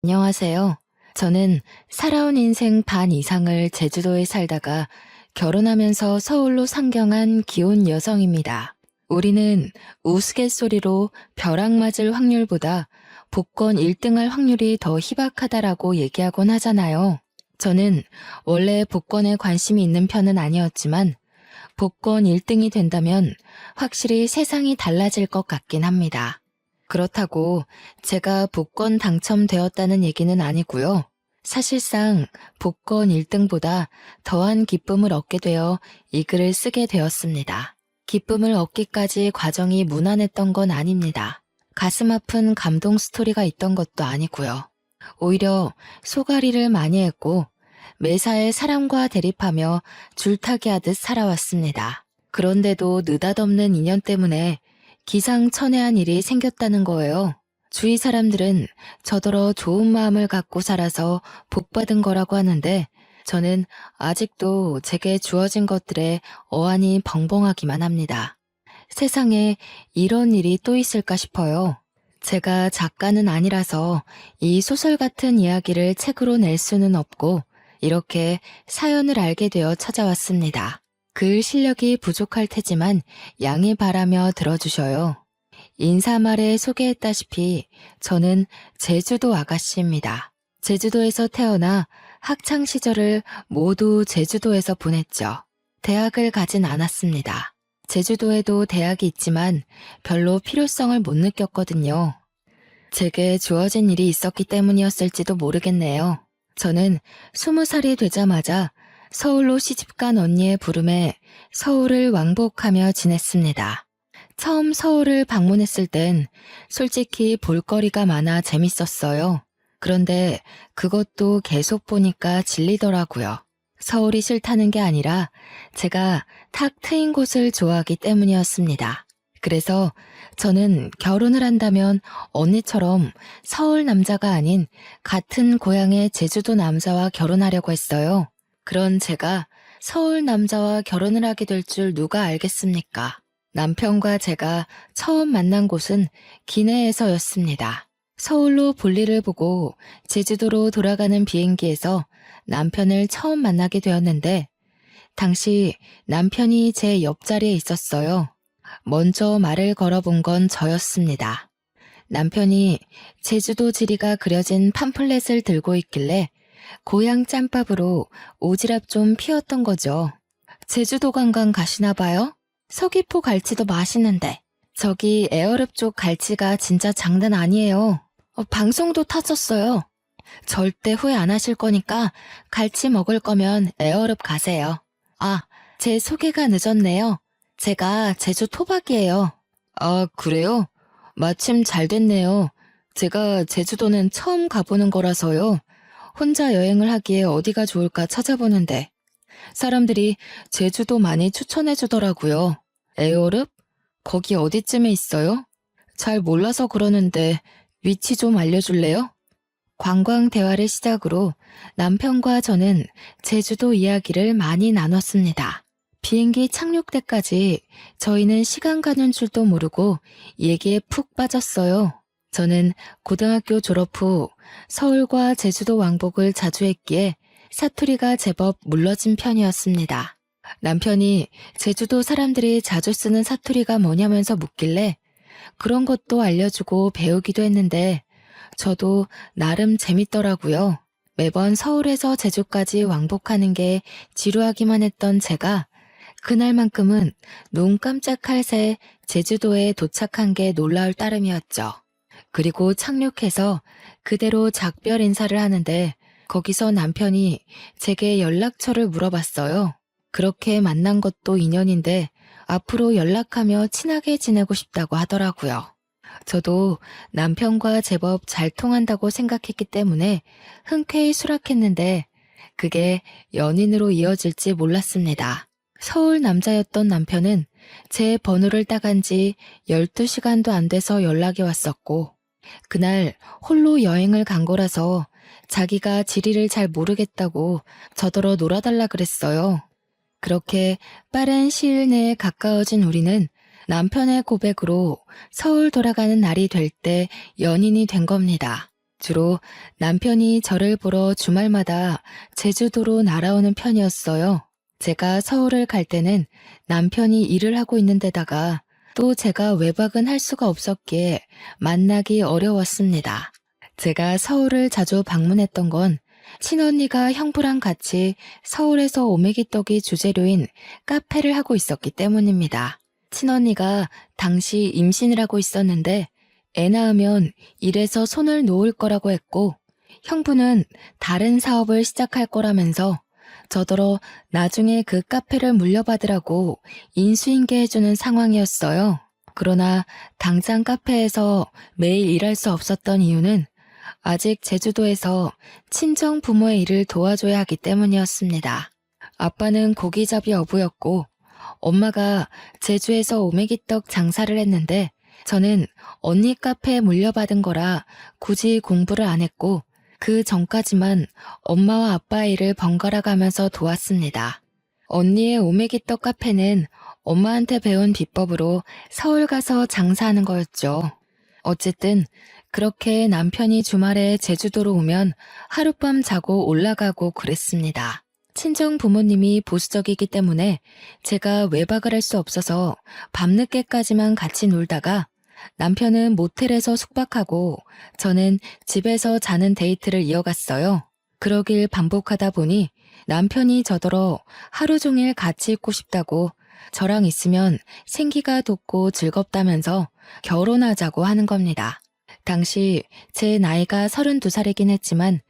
안녕하세요. 저는 살아온 인생 반 이상을 제주도에 살다가 결혼하면서 서울로 상경한 기혼 여성입니다. 우리는 우스갯소리로 벼락 맞을 확률보다 복권 1등할 확률이 더 희박하다라고 얘기하곤 하잖아요. 저는 원래 복권에 관심이 있는 편은 아니었지만 복권 1등이 된다면 확실히 세상이 달라질 것 같긴 합니다. 그렇다고 제가 복권 당첨되었다는 얘기는 아니고요. 사실상 복권 1등보다 더한 기쁨을 얻게 되어 이 글을 쓰게 되었습니다. 기쁨을 얻기까지 과정이 무난했던 건 아닙니다. 가슴 아픈 감동 스토리가 있던 것도 아니고요. 오히려 소가리를 많이 했고 매사에 사람과 대립하며 줄타기 하듯 살아왔습니다. 그런데도 느닷없는 인연 때문에 기상천외한 일이 생겼다는 거예요. 주위 사람들은 저더러 좋은 마음을 갖고 살아서 복받은 거라고 하는데 저는 아직도 제게 주어진 것들에 어안이 벙벙하기만 합니다. 세상에 이런 일이 또 있을까 싶어요. 제가 작가는 아니라서 이 소설 같은 이야기를 책으로 낼 수는 없고 이렇게 사연을 알게 되어 찾아왔습니다. 글 실력이 부족할 테지만 양해 바라며 들어주셔요. 인사말에 소개했다시피 저는 제주도 아가씨입니다. 제주도에서 태어나 학창 시절을 모두 제주도에서 보냈죠. 대학을 가진 않았습니다. 제주도에도 대학이 있지만 별로 필요성을 못 느꼈거든요. 제게 주어진 일이 있었기 때문이었을지도 모르겠네요. 저는 20살이 되자마자 서울로 시집간 언니의 부름에 서울을 왕복하며 지냈습니다. 처음 서울을 방문했을 땐 솔직히 볼거리가 많아 재밌었어요. 그런데 그것도 계속 보니까 질리더라고요. 서울이 싫다는 게 아니라 제가 탁 트인 곳을 좋아하기 때문이었습니다. 그래서 저는 결혼을 한다면 언니처럼 서울 남자가 아닌 같은 고향의 제주도 남자와 결혼하려고 했어요. 그런 제가 서울 남자와 결혼을 하게 될 줄 누가 알겠습니까? 남편과 제가 처음 만난 곳은 기내에서였습니다. 서울로 볼일을 보고 제주도로 돌아가는 비행기에서 남편을 처음 만나게 되었는데 당시 남편이 제 옆자리에 있었어요. 먼저 말을 걸어본 건 저였습니다. 남편이 제주도 지리가 그려진 팜플렛을 들고 있길래 고향 짬밥으로 오지랖 좀 피웠던 거죠. 제주도 관광 가시나 봐요? 서귀포 갈치도 맛있는데 저기 에어릅 쪽 갈치가 진짜 장난 아니에요. 방송도 타졌어요. 절대 후회 안 하실 거니까 갈치 먹을 거면 에어릅 가세요. 아, 제 소개가 늦었네요. 제가 제주 토박이에요. 아, 그래요? 마침 잘 됐네요. 제가 제주도는 처음 가보는 거라서요. 혼자 여행을 하기에 어디가 좋을까 찾아보는데 사람들이 제주도 많이 추천해 주더라고요. 에어릅? 거기 어디쯤에 있어요? 잘 몰라서 그러는데 위치 좀 알려줄래요? 관광 대화를 시작으로 남편과 저는 제주도 이야기를 많이 나눴습니다. 비행기 착륙 때까지 저희는 시간 가는 줄도 모르고 얘기에 푹 빠졌어요. 저는 고등학교 졸업 후 서울과 제주도 왕복을 자주 했기에 사투리가 제법 물러진 편이었습니다. 남편이 제주도 사람들이 자주 쓰는 사투리가 뭐냐면서 묻길래 그런 것도 알려주고 배우기도 했는데 저도 나름 재밌더라고요. 매번 서울에서 제주까지 왕복하는 게 지루하기만 했던 제가 그날만큼은 눈 깜짝할 새 제주도에 도착한 게 놀라울 따름이었죠. 그리고 착륙해서 그대로 작별 인사를 하는데 거기서 남편이 제게 연락처를 물어봤어요. 그렇게 만난 것도 인연인데 앞으로 연락하며 친하게 지내고 싶다고 하더라고요. 저도 남편과 제법 잘 통한다고 생각했기 때문에 흔쾌히 수락했는데 그게 연인으로 이어질지 몰랐습니다. 서울 남자였던 남편은 제 번호를 따간 지 12시간도 안 돼서 연락이 왔었고 그날 홀로 여행을 간 거라서 자기가 지리를 잘 모르겠다고 저더러 놀아달라 그랬어요. 그렇게 빠른 시일 내에 가까워진 우리는 남편의 고백으로 서울 돌아가는 날이 될 때 연인이 된 겁니다. 주로 남편이 저를 보러 주말마다 제주도로 날아오는 편이었어요. 제가 서울을 갈 때는 남편이 일을 하고 있는 데다가 또 제가 외박은 할 수가 없었기에 만나기 어려웠습니다. 제가 서울을 자주 방문했던 건 친언니가 형부랑 같이 서울에서 오메기떡이 주재료인 카페를 하고 있었기 때문입니다. 친언니가 당시 임신을 하고 있었는데 애 낳으면 일에서 손을 놓을 거라고 했고 형부는 다른 사업을 시작할 거라면서 저더러 나중에 그 카페를 물려받으라고 인수인계 해주는 상황이었어요. 그러나 당장 카페에서 매일 일할 수 없었던 이유는 아직 제주도에서 친정 부모의 일을 도와줘야 하기 때문이었습니다. 아빠는 고기잡이 어부였고 엄마가 제주에서 오메기떡 장사를 했는데 저는 언니 카페에 물려받은 거라 굳이 공부를 안 했고 그 전까지만 엄마와 아빠의 일을 번갈아 가면서 도왔습니다. 언니의 오메기떡 카페는 엄마한테 배운 비법으로 서울 가서 장사하는 거였죠. 어쨌든 그렇게 남편이 주말에 제주도로 오면 하룻밤 자고 올라가고 그랬습니다. 친정 부모님이 보수적이기 때문에 제가 외박을 할 수 없어서 밤늦게까지만 같이 놀다가 남편은 모텔에서 숙박하고 저는 집에서 자는 데이트를 이어갔어요. 그러길 반복하다 보니 남편이 저더러 하루 종일 같이 있고 싶다고 저랑 있으면 생기가 돋고 즐겁다면서 결혼하자고 하는 겁니다. 당시 제 나이가 32살이긴 했지만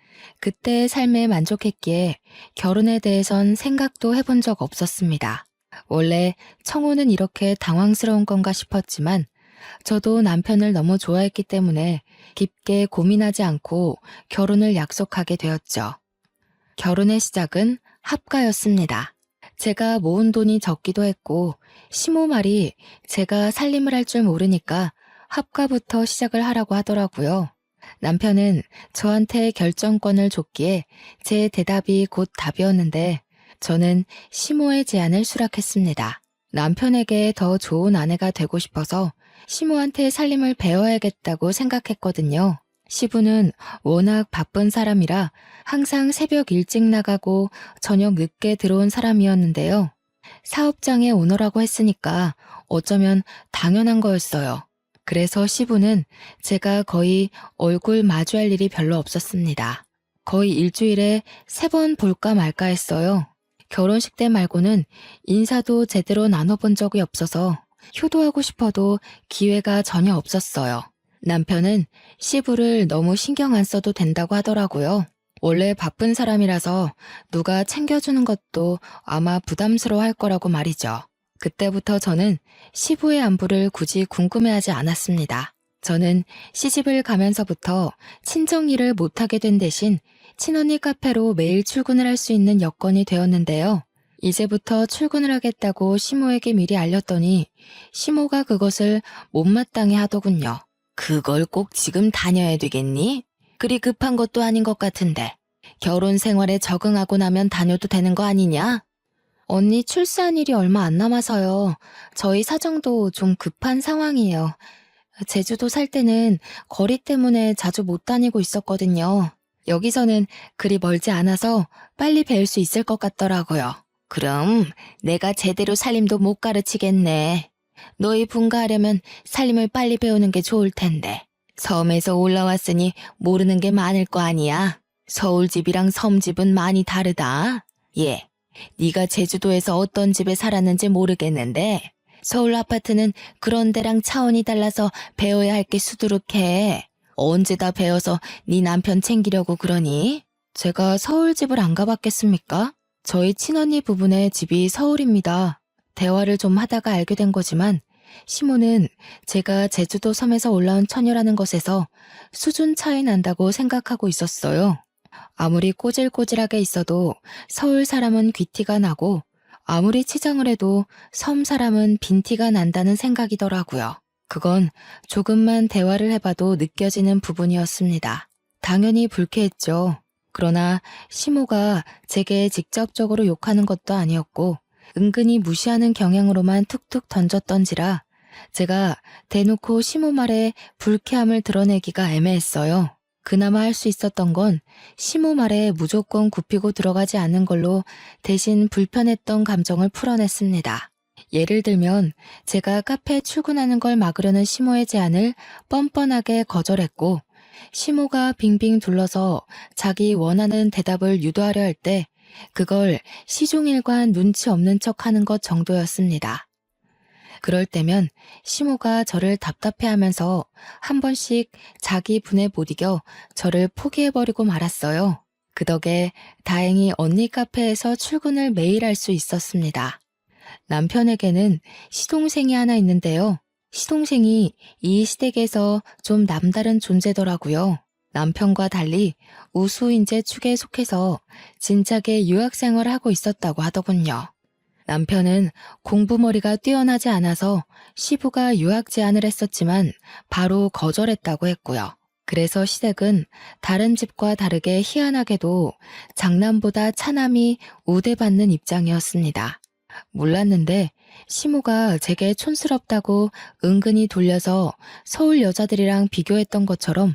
그때의 삶에 만족했기에 결혼에 대해선 생각도 해본 적 없었습니다. 원래 청혼은 이렇게 당황스러운 건가 싶었지만 저도 남편을 너무 좋아했기 때문에 깊게 고민하지 않고 결혼을 약속하게 되었죠. 결혼의 시작은 합가였습니다. 제가 모은 돈이 적기도 했고 시모 말이 제가 살림을 할 줄 모르니까 합가부터 시작을 하라고 하더라고요. 남편은 저한테 결정권을 줬기에 제 대답이 곧 답이었는데 저는 시모의 제안을 수락했습니다. 남편에게 더 좋은 아내가 되고 싶어서 시모한테 살림을 배워야겠다고 생각했거든요. 시부는 워낙 바쁜 사람이라 항상 새벽 일찍 나가고 저녁 늦게 들어온 사람이었는데요. 사업장의 오너라고 했으니까 어쩌면 당연한 거였어요. 그래서 시부는 제가 거의 얼굴 마주할 일이 별로 없었습니다. 거의 일주일에 3번 볼까 말까 했어요. 결혼식 때 말고는 인사도 제대로 나눠본 적이 없어서 효도하고 싶어도 기회가 전혀 없었어요. 남편은 시부를 너무 신경 안 써도 된다고 하더라고요. 원래 바쁜 사람이라서 누가 챙겨주는 것도 아마 부담스러워 할 거라고 말이죠. 그때부터 저는 시부의 안부를 굳이 궁금해하지 않았습니다. 저는 시집을 가면서부터 친정 일을 못하게 된 대신 친언니 카페로 매일 출근을 할 수 있는 여건이 되었는데요. 이제부터 출근을 하겠다고 시모에게 미리 알렸더니 시모가 그것을 못마땅해 하더군요. 그걸 꼭 지금 다녀야 되겠니? 그리 급한 것도 아닌 것 같은데. 결혼 생활에 적응하고 나면 다녀도 되는 거 아니냐? 언니 출산 일이 얼마 안 남아서요. 저희 사정도 좀 급한 상황이에요. 제주도 살 때는 거리 때문에 자주 못 다니고 있었거든요. 여기서는 그리 멀지 않아서 빨리 배울 수 있을 것 같더라고요. 그럼 내가 제대로 살림도 못 가르치겠네. 너희 분가하려면 살림을 빨리 배우는 게 좋을 텐데. 섬에서 올라왔으니 모르는 게 많을 거 아니야. 서울집이랑 섬집은 많이 다르다. 예, 네가 제주도에서 어떤 집에 살았는지 모르겠는데 서울 아파트는 그런 데랑 차원이 달라서 배워야 할 게 수두룩해. 언제 다 배워서 네 남편 챙기려고 그러니? 제가 서울집을 안 가봤겠습니까? 저희 친언니 부부네 집이 서울입니다. 대화를 좀 하다가 알게 된 거지만 시모는 제가 제주도 섬에서 올라온 처녀라는 것에서 수준 차이 난다고 생각하고 있었어요. 아무리 꼬질꼬질하게 있어도 서울 사람은 귀티가 나고 아무리 치장을 해도 섬 사람은 빈티가 난다는 생각이더라고요. 그건 조금만 대화를 해봐도 느껴지는 부분이었습니다. 당연히 불쾌했죠. 그러나 시모가 제게 직접적으로 욕하는 것도 아니었고 은근히 무시하는 경향으로만 툭툭 던졌던지라 제가 대놓고 시모 말에 불쾌함을 드러내기가 애매했어요. 그나마 할 수 있었던 건 시모 말에 무조건 굽히고 들어가지 않는 걸로 대신 불편했던 감정을 풀어냈습니다. 예를 들면 제가 카페에 출근하는 걸 막으려는 시모의 제안을 뻔뻔하게 거절했고, 시모가 빙빙 둘러서 자기 원하는 대답을 유도하려 할 때 그걸 시종일관 눈치 없는 척 하는 것 정도였습니다. 그럴 때면 시모가 저를 답답해하면서 한 번씩 자기 분에 못 이겨 저를 포기해버리고 말았어요. 그 덕에 다행히 언니 카페에서 출근을 매일 할 수 있었습니다. 남편에게는 시동생이 하나 있는데요. 시동생이 이 시댁에서 좀 남다른 존재더라고요. 남편과 달리 우수인재 축에 속해서 진작에 유학생활을 하고 있었다고 하더군요. 남편은 공부머리가 뛰어나지 않아서 시부가 유학 제안을 했었지만 바로 거절했다고 했고요. 그래서 시댁은 다른 집과 다르게 희한하게도 장남보다 차남이 우대받는 입장이었습니다. 몰랐는데 시모가 제게 촌스럽다고 은근히 돌려서 서울 여자들이랑 비교했던 것처럼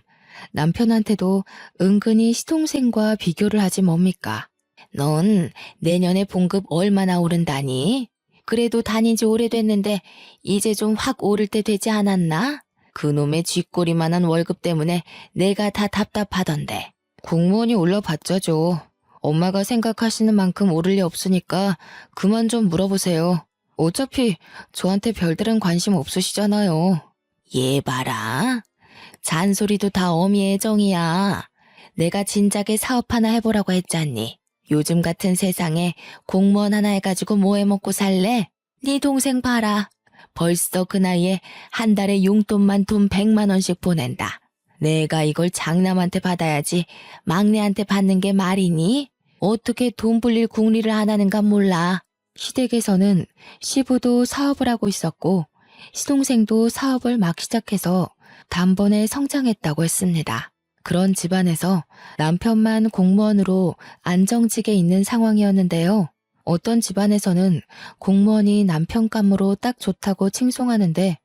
남편한테도 은근히 시동생과 비교를 하지 뭡니까? 넌 내년에 봉급 얼마나 오른다니? 그래도 다닌 지 오래됐는데 이제 좀 확 오를 때 되지 않았나? 그놈의 쥐꼬리만한 월급 때문에 내가 다 답답하던데. 공무원이 올라봤자죠. 엄마가 생각하시는 만큼 오를 리 없으니까 그만 좀 물어보세요. 어차피 저한테 별다른 관심 없으시잖아요. 얘 봐라. 잔소리도 다 어미의 정이야. 내가 진작에 사업 하나 해보라고 했잖니. 요즘 같은 세상에 공무원 하나 해가지고 뭐 해먹고 살래? 네 동생 봐라. 벌써 그 나이에 한 달에 용돈만 돈 100만 원씩 보낸다. 내가 이걸 장남한테 받아야지 막내한테 받는 게 말이니? 어떻게 돈 불릴 궁리를 안 하는가 몰라. 시댁에서는 시부도 사업을 하고 있었고 시동생도 사업을 막 시작해서 단번에 성장했다고 했습니다. 그런 집안에서 남편만 공무원으로 안정직에 있는 상황이었는데요. 어떤 집안에서는 공무원이 남편감으로 딱 좋다고 칭송하는데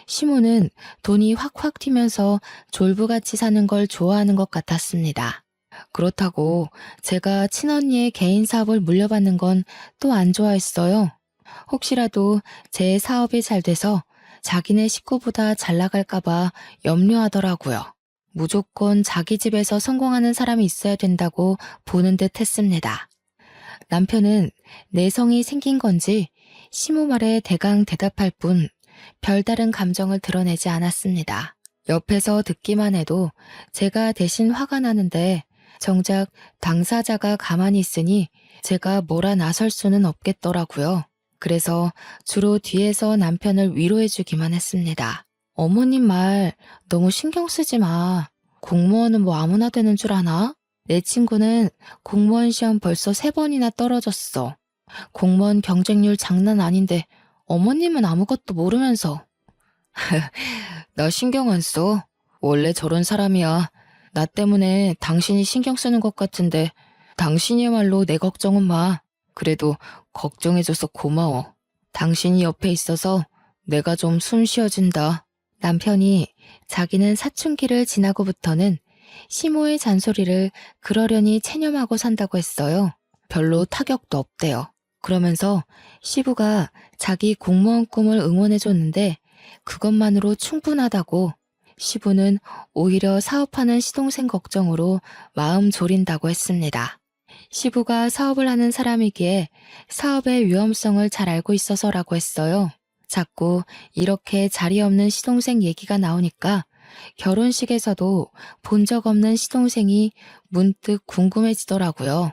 시모는 돈이 확확 튀면서 졸부같이 사는 걸 좋아하는 것 같았습니다. 그렇다고 제가 친언니의 개인 사업을 물려받는 건 또 안 좋아했어요. 혹시라도 제 사업이 잘 돼서 자기네 식구보다 잘 나갈까봐 염려하더라고요. 무조건 자기 집에서 성공하는 사람이 있어야 된다고 보는 듯 했습니다. 남편은 내성이 생긴 건지 시모 말에 대강 대답할 뿐 별다른 감정을 드러내지 않았습니다. 옆에서 듣기만 해도 제가 대신 화가 나는데 정작 당사자가 가만히 있으니 제가 뭐라 나설 수는 없겠더라고요. 그래서 주로 뒤에서 남편을 위로해주기만 했습니다. 어머님 말 너무 신경 쓰지 마. 공무원은 뭐 아무나 되는 줄 아나? 내 친구는 공무원 시험 벌써 3번이나 떨어졌어. 공무원 경쟁률 장난 아닌데 어머님은 아무것도 모르면서. 나 신경 안 써. 원래 저런 사람이야. 나 때문에 당신이 신경 쓰는 것 같은데 당신이야말로 내 걱정은 마. 그래도 걱정해줘서 고마워. 당신이 옆에 있어서 내가 좀 숨 쉬어진다. 남편이 자기는 사춘기를 지나고부터는 시모의 잔소리를 그러려니 체념하고 산다고 했어요. 별로 타격도 없대요. 그러면서 시부가 자기 공무원 꿈을 응원해줬는데 그것만으로 충분하다고, 시부는 오히려 사업하는 시동생 걱정으로 마음 졸인다고 했습니다. 시부가 사업을 하는 사람이기에 사업의 위험성을 잘 알고 있어서라고 했어요. 자꾸 이렇게 자리 없는 시동생 얘기가 나오니까 결혼식에서도 본 적 없는 시동생이 문득 궁금해지더라고요.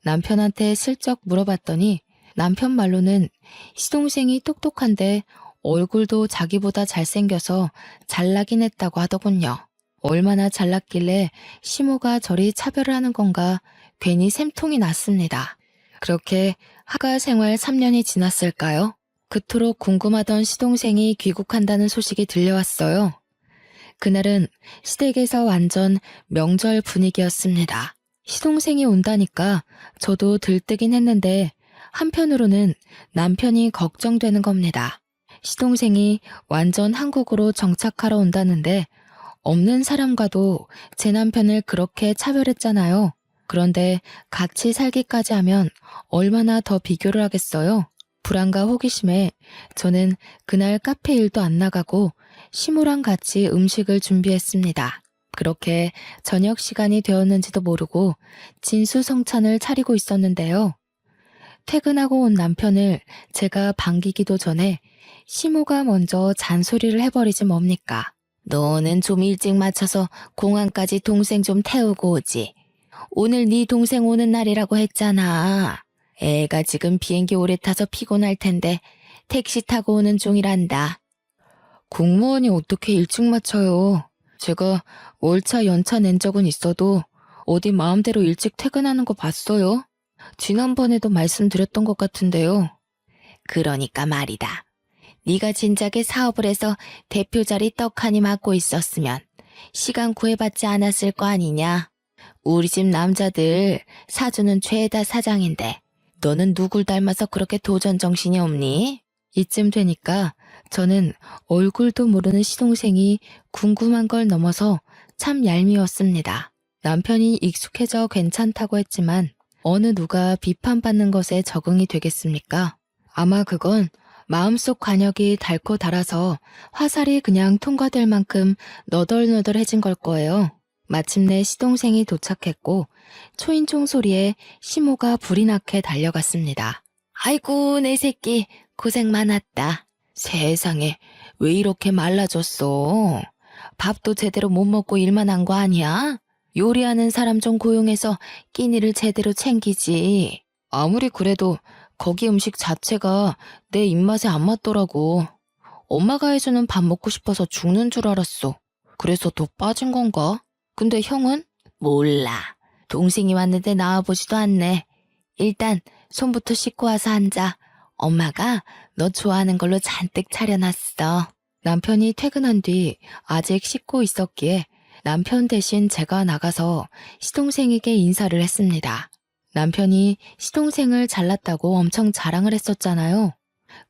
남편한테 슬쩍 물어봤더니 남편 말로는 시동생이 똑똑한데 얼굴도 자기보다 잘생겨서 잘나긴 했다고 하더군요. 얼마나 잘났길래 시모가 저리 차별을 하는 건가 괜히 샘통이 났습니다. 그렇게 하가 생활 3년이 지났을까요? 그토록 궁금하던 시동생이 귀국한다는 소식이 들려왔어요. 그날은 시댁에서 완전 명절 분위기였습니다. 시동생이 온다니까 저도 들뜨긴 했는데 한편으로는 남편이 걱정되는 겁니다. 시동생이 완전 한국으로 정착하러 온다는데 없는 사람과도 제 남편을 그렇게 차별했잖아요. 그런데 같이 살기까지 하면 얼마나 더 비교를 하겠어요? 불안과 호기심에 저는 그날 카페 일도 안 나가고 시모랑 같이 음식을 준비했습니다. 그렇게 저녁 시간이 되었는지도 모르고 진수성찬을 차리고 있었는데요. 퇴근하고 온 남편을 제가 반기기도 전에 시모가 먼저 잔소리를 해버리지 뭡니까? 너는 좀 일찍 맞춰서 공항까지 동생 좀 태우고 오지. 오늘 네 동생 오는 날이라고 했잖아. 애가 지금 비행기 오래 타서 피곤할 텐데 택시 타고 오는 중이란다. 공무원이 어떻게 일찍 맞춰요? 제가 월차 연차 낸 적은 있어도 어디 마음대로 일찍 퇴근하는 거 봤어요? 지난번에도 말씀드렸던 것 같은데요. 그러니까 말이다. 네가 진작에 사업을 해서 대표 자리 떡하니 맡고 있었으면 시간 구애받지 않았을 거 아니냐. 우리 집 남자들 사주는 죄다 사장인데 너는 누굴 닮아서 그렇게 도전 정신이 없니? 이쯤 되니까 저는 얼굴도 모르는 시동생이 궁금한 걸 넘어서 참 얄미웠습니다. 남편이 익숙해져 괜찮다고 했지만 어느 누가 비판받는 것에 적응이 되겠습니까? 아마 그건 마음속 관역이 닳고 닳아서 화살이 그냥 통과될 만큼 너덜너덜해진 걸 거예요. 마침내 시동생이 도착했고 초인종 소리에 시모가 불이 나게 달려갔습니다. 아이고 내 새끼 고생 많았다. 세상에 왜 이렇게 말라졌어? 밥도 제대로 못 먹고 일만 한 거 아니야? 요리하는 사람 좀 고용해서 끼니를 제대로 챙기지. 아무리 그래도 거기 음식 자체가 내 입맛에 안 맞더라고. 엄마가 해주는 밥 먹고 싶어서 죽는 줄 알았어. 그래서 더 빠진 건가? 근데 형은? 몰라. 동생이 왔는데 나와보지도 않네. 일단 손부터 씻고 와서 앉아. 엄마가 너 좋아하는 걸로 잔뜩 차려놨어. 남편이 퇴근한 뒤 아직 씻고 있었기에 남편 대신 제가 나가서 시동생에게 인사를 했습니다. 남편이 시동생을 잘났다고 엄청 자랑을 했었잖아요.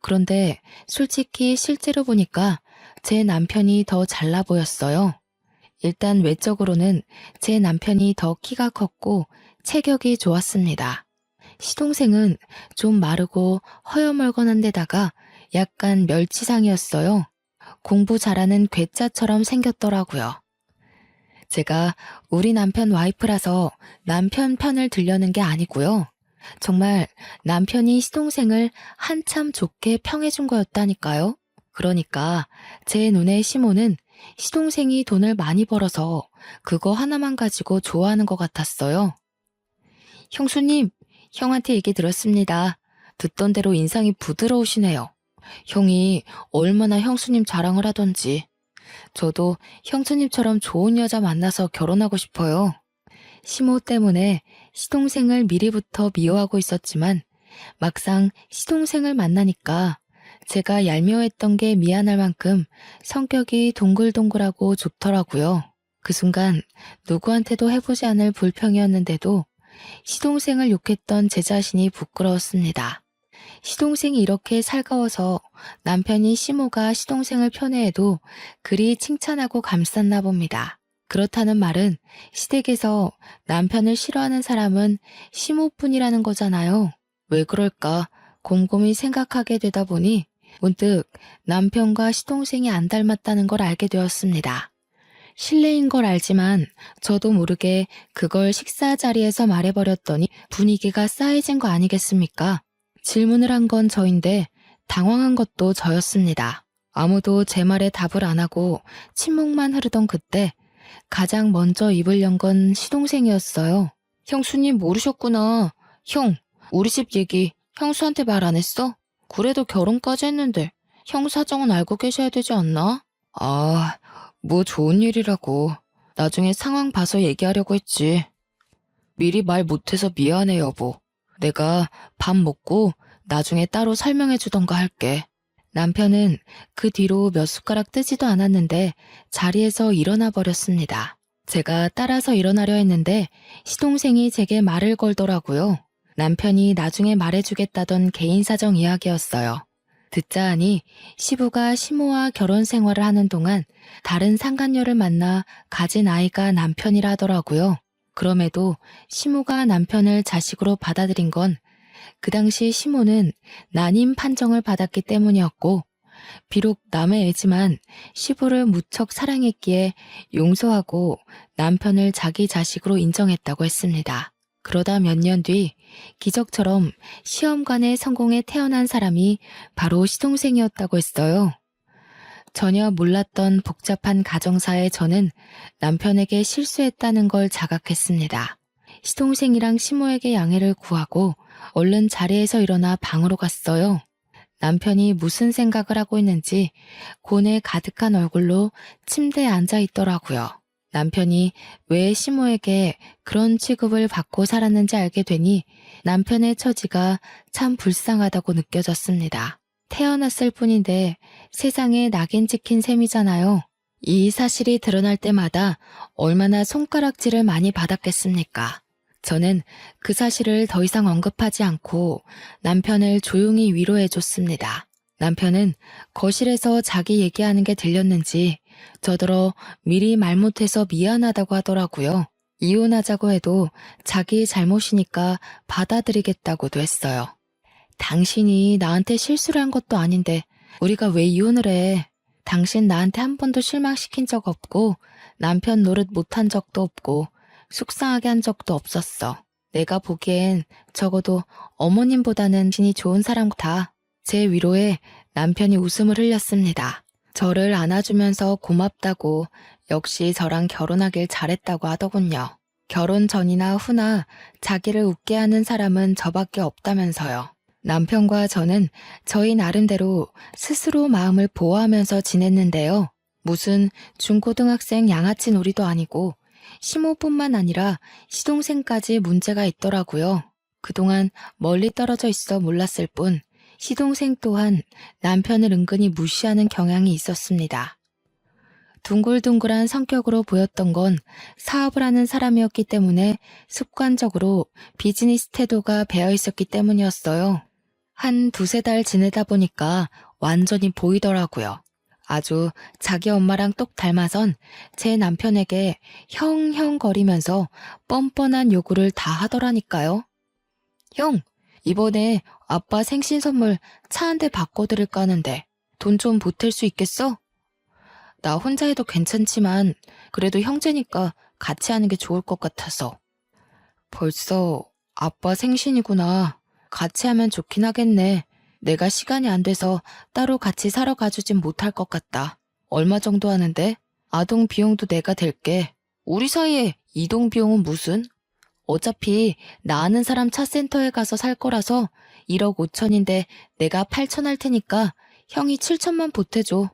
그런데 솔직히 실제로 보니까 제 남편이 더 잘나 보였어요. 일단 외적으로는 제 남편이 더 키가 컸고 체격이 좋았습니다. 시동생은 좀 마르고 허여멀건한 데다가 약간 멸치상이었어요. 공부 잘하는 괴짜처럼 생겼더라고요. 제가 우리 남편 와이프라서 남편 편을 들려는 게 아니고요. 정말 남편이 시동생을 한참 좋게 평해준 거였다니까요. 그러니까 제 눈에 시모는 시동생이 돈을 많이 벌어서 그거 하나만 가지고 좋아하는 것 같았어요. 형수님, 형한테 얘기 들었습니다. 듣던 대로 인상이 부드러우시네요. 형이 얼마나 형수님 자랑을 하던지. 저도 형수님처럼 좋은 여자 만나서 결혼하고 싶어요. 시모 때문에 시동생을 미리부터 미워하고 있었지만 막상 시동생을 만나니까 제가 얄미워했던 게 미안할 만큼 성격이 동글동글하고 좋더라고요. 그 순간 누구한테도 해보지 않을 불평이었는데도 시동생을 욕했던 제 자신이 부끄러웠습니다. 시동생이 이렇게 살가워서 남편이 시모가 시동생을 편애해도 그리 칭찬하고 감쌌나 봅니다. 그렇다는 말은 시댁에서 남편을 싫어하는 사람은 시모뿐이라는 거잖아요. 왜 그럴까 곰곰이 생각하게 되다 보니 문득 남편과 시동생이 안 닮았다는 걸 알게 되었습니다. 실례인 걸 알지만 저도 모르게 그걸 식사 자리에서 말해버렸더니 분위기가 싸해진 거 아니겠습니까? 질문을 한 건 저인데 당황한 것도 저였습니다. 아무도 제 말에 답을 안 하고 침묵만 흐르던 그때 가장 먼저 입을 연 건 시동생이었어요. 형수님 모르셨구나. 형, 우리 집 얘기 형수한테 말 안 했어? 그래도 결혼까지 했는데 형 사정은 알고 계셔야 되지 않나? 아, 뭐 좋은 일이라고. 나중에 상황 봐서 얘기하려고 했지. 미리 말 못해서 미안해 여보. 내가 밥 먹고 나중에 따로 설명해 주던가 할게. 남편은 그 뒤로 몇 숟가락 뜨지도 않았는데 자리에서 일어나 버렸습니다. 제가 따라서 일어나려 했는데 시동생이 제게 말을 걸더라고요. 남편이 나중에 말해주겠다던 개인 사정 이야기였어요. 듣자 하니 시부가 시모와 결혼 생활을 하는 동안 다른 상간녀를 만나 가진 아이가 남편이라 하더라고요. 그럼에도 시모가 남편을 자식으로 받아들인 건 그 당시 시모는 난임 판정을 받았기 때문이었고, 비록 남의 애지만 시부를 무척 사랑했기에 용서하고 남편을 자기 자식으로 인정했다고 했습니다. 그러다 몇 년 뒤 기적처럼 시험관에 성공해 태어난 사람이 바로 시동생이었다고 했어요. 전혀 몰랐던 복잡한 가정사에 저는 남편에게 실수했다는 걸 자각했습니다. 시동생이랑 시모에게 양해를 구하고 얼른 자리에서 일어나 방으로 갔어요. 남편이 무슨 생각을 하고 있는지 고뇌 가득한 얼굴로 침대에 앉아 있더라고요. 남편이 왜 시모에게 그런 취급을 받고 살았는지 알게 되니 남편의 처지가 참 불쌍하다고 느껴졌습니다. 태어났을 뿐인데 세상에 낙인 찍힌 셈이잖아요. 이 사실이 드러날 때마다 얼마나 손가락질을 많이 받았겠습니까? 저는 그 사실을 더 이상 언급하지 않고 남편을 조용히 위로해 줬습니다. 남편은 거실에서 자기 얘기하는 게 들렸는지 저더러 미리 말 못해서 미안하다고 하더라고요. 이혼하자고 해도 자기 잘못이니까 받아들이겠다고도 했어요. 당신이 나한테 실수를 한 것도 아닌데 우리가 왜 이혼을 해? 당신 나한테 한 번도 실망시킨 적 없고 남편 노릇 못한 적도 없고 속상하게 한 적도 없었어. 내가 보기엔 적어도 어머님보다는 신이 좋은 사람 같아. 제 위로에 남편이 웃음을 흘렸습니다. 저를 안아주면서 고맙다고 역시 저랑 결혼하길 잘했다고 하더군요. 결혼 전이나 후나 자기를 웃게 하는 사람은 저밖에 없다면서요. 남편과 저는 저희 나름대로 스스로 마음을 보호하면서 지냈는데요. 무슨 중고등학생 양아치 놀이도 아니고 시모뿐만 아니라 시동생까지 문제가 있더라고요. 그동안 멀리 떨어져 있어 몰랐을 뿐 시동생 또한 남편을 은근히 무시하는 경향이 있었습니다. 둥글둥글한 성격으로 보였던 건 사업을 하는 사람이었기 때문에 습관적으로 비즈니스 태도가 배어 있었기 때문이었어요. 한 두세 달 지내다 보니까 완전히 보이더라고요. 아주 자기 엄마랑 똑 닮아선 제 남편에게 형형거리면서 뻔뻔한 요구를 다 하더라니까요. 형, 이번에 아빠 생신 선물 차 한 대 바꿔드릴까 하는데 돈 좀 보탤 수 있겠어? 나 혼자 해도 괜찮지만 그래도 형제니까 같이 하는 게 좋을 것 같아서. 벌써 아빠 생신이구나. 같이 하면 좋긴 하겠네. 내가 시간이 안 돼서 따로 같이 사러 가주진 못할 것 같다. 얼마 정도 하는데? 아동 비용도 내가 댈게. 우리 사이에 이동 비용은 무슨? 어차피 나 아는 사람 차 센터에 가서 살 거라서 1억 5천인데 내가 8천 할 테니까 형이 7천만 보태줘.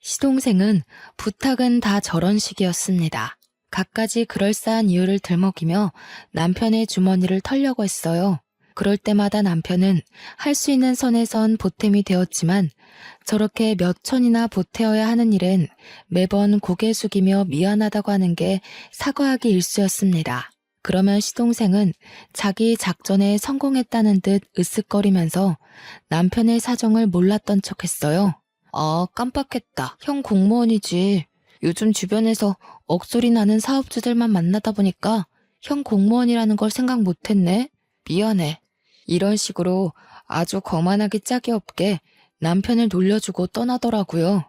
시동생은 부탁은 다 저런 식이었습니다. 갖가지 그럴싸한 이유를 들먹이며 남편의 주머니를 털려고 했어요. 그럴 때마다 남편은 할 수 있는 선에선 보탬이 되었지만 저렇게 몇 천이나 보태어야 하는 일엔 매번 고개 숙이며 미안하다고 하는 게 사과하기 일쑤였습니다. 그러면 시동생은 자기 작전에 성공했다는 듯 으쓱거리면서 남편의 사정을 몰랐던 척했어요. 아, 깜빡했다. 형 공무원이지. 요즘 주변에서 억소리 나는 사업주들만 만나다 보니까 형 공무원이라는 걸 생각 못했네. 미안해. 이런 식으로 아주 거만하기 짝이 없게 남편을 놀려주고 떠나더라고요.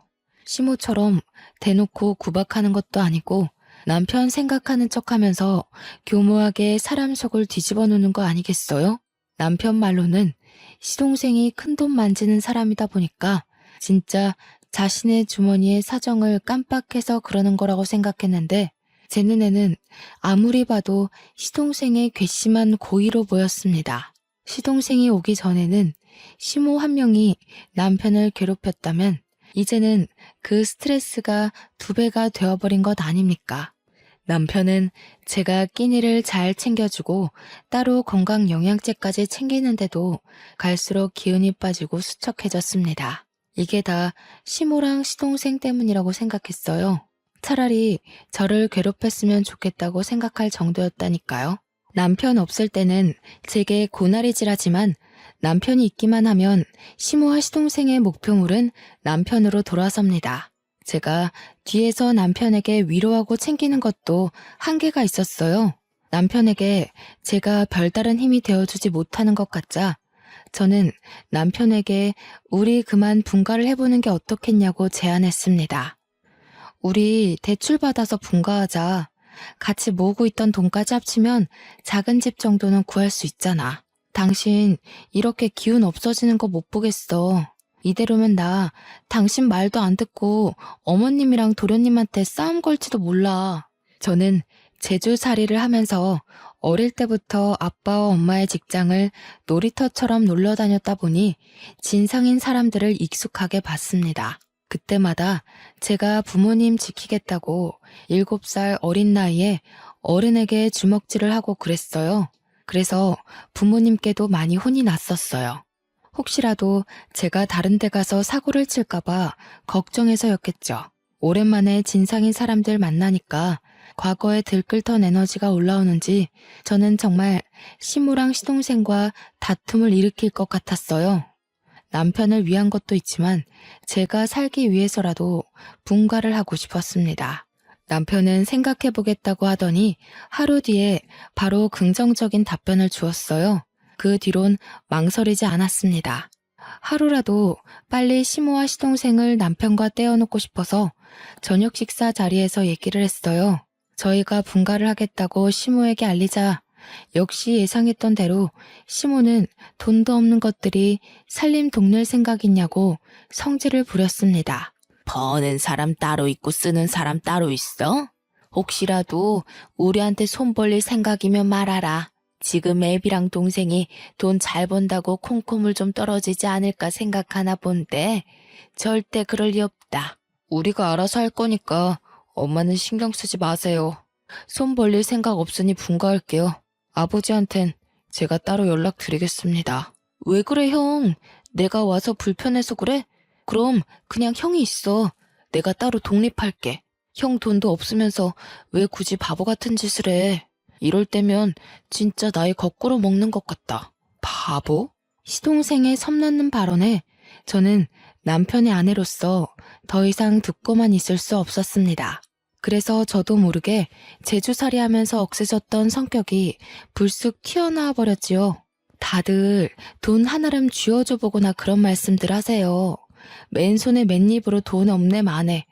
시모처럼 대놓고 구박하는 것도 아니고 남편 생각하는 척하면서 교묘하게 사람 속을 뒤집어 놓는 거 아니겠어요? 남편 말로는 시동생이 큰돈 만지는 사람이다 보니까 진짜 자신의 주머니의 사정을 깜빡해서 그러는 거라고 생각했는데 제 눈에는 아무리 봐도 시동생의 괘씸한 고의로 보였습니다. 시동생이 오기 전에는 시모 한 명이 남편을 괴롭혔다면 이제는 그 스트레스가 2배가 되어버린 것 아닙니까? 남편은 제가 끼니를 잘 챙겨주고 따로 건강영양제까지 챙기는데도 갈수록 기운이 빠지고 수척해졌습니다. 이게 다 시모랑 시동생 때문이라고 생각했어요. 차라리 저를 괴롭혔으면 좋겠다고 생각할 정도였다니까요. 남편 없을 때는 제게 고나리질하지만 남편이 있기만 하면 시모와 시동생의 목표물은 남편으로 돌아섭니다. 제가 뒤에서 남편에게 위로하고 챙기는 것도 한계가 있었어요. 남편에게 제가 별다른 힘이 되어주지 못하는 것 같자 저는 남편에게 우리 그만 분가를 해보는 게 어떻겠냐고 제안했습니다. 우리 대출 받아서 분가하자. 같이 모으고 있던 돈까지 합치면 작은 집 정도는 구할 수 있잖아. 당신 이렇게 기운 없어지는 거 못 보겠어. 이대로면 나 당신 말도 안 듣고 어머님이랑 도련님한테 싸움 걸지도 몰라. 저는 제주살이를 하면서 어릴 때부터 아빠와 엄마의 직장을 놀이터처럼 놀러 다녔다 보니 진상인 사람들을 익숙하게 봤습니다. 그때마다 제가 부모님 지키겠다고 7살 어린 나이에 어른에게 주먹질을 하고 그랬어요. 그래서 부모님께도 많이 혼이 났었어요. 혹시라도 제가 다른 데 가서 사고를 칠까봐 걱정해서였겠죠. 오랜만에 진상인 사람들 만나니까 과거에 들끓던 에너지가 올라오는지 저는 정말 시모랑 시동생과 다툼을 일으킬 것 같았어요. 남편을 위한 것도 있지만 제가 살기 위해서라도 분가를 하고 싶었습니다. 남편은 생각해보겠다고 하더니 하루 뒤에 바로 긍정적인 답변을 주었어요. 그 뒤론 망설이지 않았습니다. 하루라도 빨리 시모와 시동생을 남편과 떼어놓고 싶어서 저녁 식사 자리에서 얘기를 했어요. 저희가 분가를 하겠다고 시모에게 알리자 역시 예상했던 대로 시모는 돈도 없는 것들이 살림 동낼 생각 있냐고 성질을 부렸습니다. 버는 사람 따로 있고 쓰는 사람 따로 있어? 혹시라도 우리한테 손 벌릴 생각이면 말하라. 지금 애비랑 동생이 돈 잘 번다고 콩고물 좀 떨어지지 않을까 생각하나 본데 절대 그럴 리 없다. 우리가 알아서 할 거니까 엄마는 신경 쓰지 마세요. 손 벌릴 생각 없으니 분가할게요. 아버지한텐 제가 따로 연락드리겠습니다. 왜 그래 형? 내가 와서 불편해서 그래? 그럼 그냥 형이 있어. 내가 따로 독립할게. 형 돈도 없으면서 왜 굳이 바보 같은 짓을 해? 이럴 때면 진짜 나이 거꾸로 먹는 것 같다. 바보? 시동생의 섬나는 발언에 저는 남편의 아내로서 더 이상 듣고만 있을 수 없었습니다. 그래서 저도 모르게 제주살이 하면서 억세졌던 성격이 불쑥 튀어나와 버렸지요. 다들 돈 하나름 쥐어줘 보거나 그런 말씀들 하세요. 맨손에 맨입으로 돈 없네 마네.